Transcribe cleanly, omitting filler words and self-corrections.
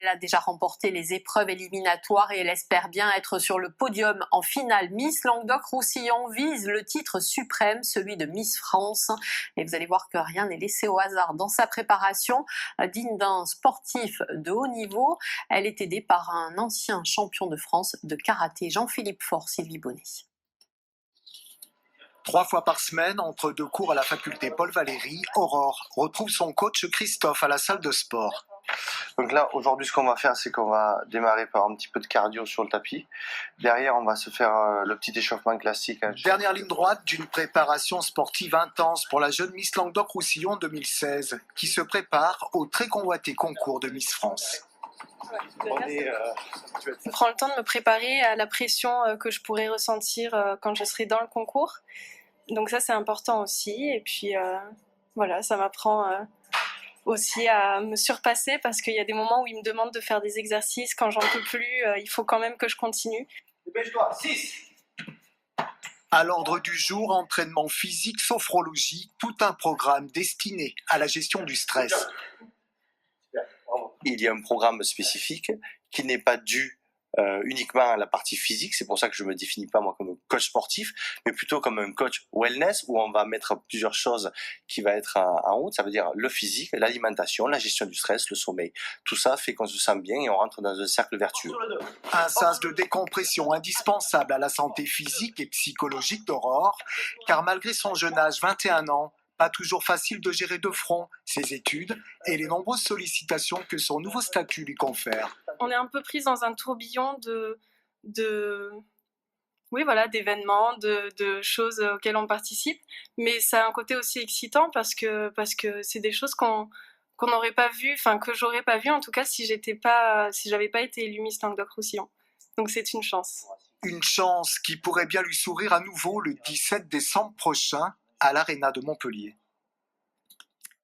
Elle a déjà remporté les épreuves éliminatoires et elle espère bien être sur le podium en finale. Miss Languedoc-Roussillon vise le titre suprême, celui de Miss France. Et vous allez voir que rien n'est laissé au hasard dans sa préparation. Digne d'un sportif de haut niveau, elle est aidée par un ancien champion de France de karaté, Jean-Philippe Faure, Sylvie Bonnet. 3 fois par semaine, entre 2 cours à la faculté Paul Valéry, Aurore retrouve son coach Christophe à la salle de sport. Donc là, aujourd'hui, ce qu'on va faire, c'est qu'on va démarrer par un petit peu de cardio sur le tapis. Derrière, on va se faire le petit échauffement classique. Dernière ligne droite d'une préparation sportive intense pour la jeune Miss Languedoc-Roussillon 2016, qui se prépare au très convoité concours de Miss France. Je prends le temps de me préparer à la pression que je pourrais ressentir quand je serai dans le concours. Donc ça, c'est important aussi. Et puis, voilà, ça m'apprend aussi à me surpasser parce qu'il y a des moments où ils me demandent de faire des exercices. Quand j'en peux plus, il faut quand même que je continue. Dépêche-toi, 6. À l'ordre du jour, entraînement physique, sophrologie, tout un programme destiné à la gestion du stress. Il y a un programme spécifique qui n'est pas dû uniquement à la partie physique. C'est pour ça que je me définis pas moi comme un coach sportif, mais plutôt comme un coach wellness où on va mettre plusieurs choses qui va être en route. Ça veut dire le physique, l'alimentation, la gestion du stress, le sommeil. Tout ça fait qu'on se sent bien et on rentre dans un cercle vertueux. Un sas de décompression indispensable à la santé physique et psychologique d'Aurore, car malgré son jeune âge, 21 ans, pas toujours facile de gérer de front ses études et les nombreuses sollicitations que son nouveau statut lui confère. On est un peu prise dans un tourbillon oui, voilà, d'événements, de choses auxquelles on participe, mais ça a un côté aussi excitant parce que c'est des choses qu'on n'aurait pas vues, enfin que j'aurais pas vues en tout cas si j'avais pas été élue Miss Languedoc-Roussillon. Donc c'est une chance. Une chance qui pourrait bien lui sourire à nouveau le 17 décembre prochain à l'Arena de Montpellier.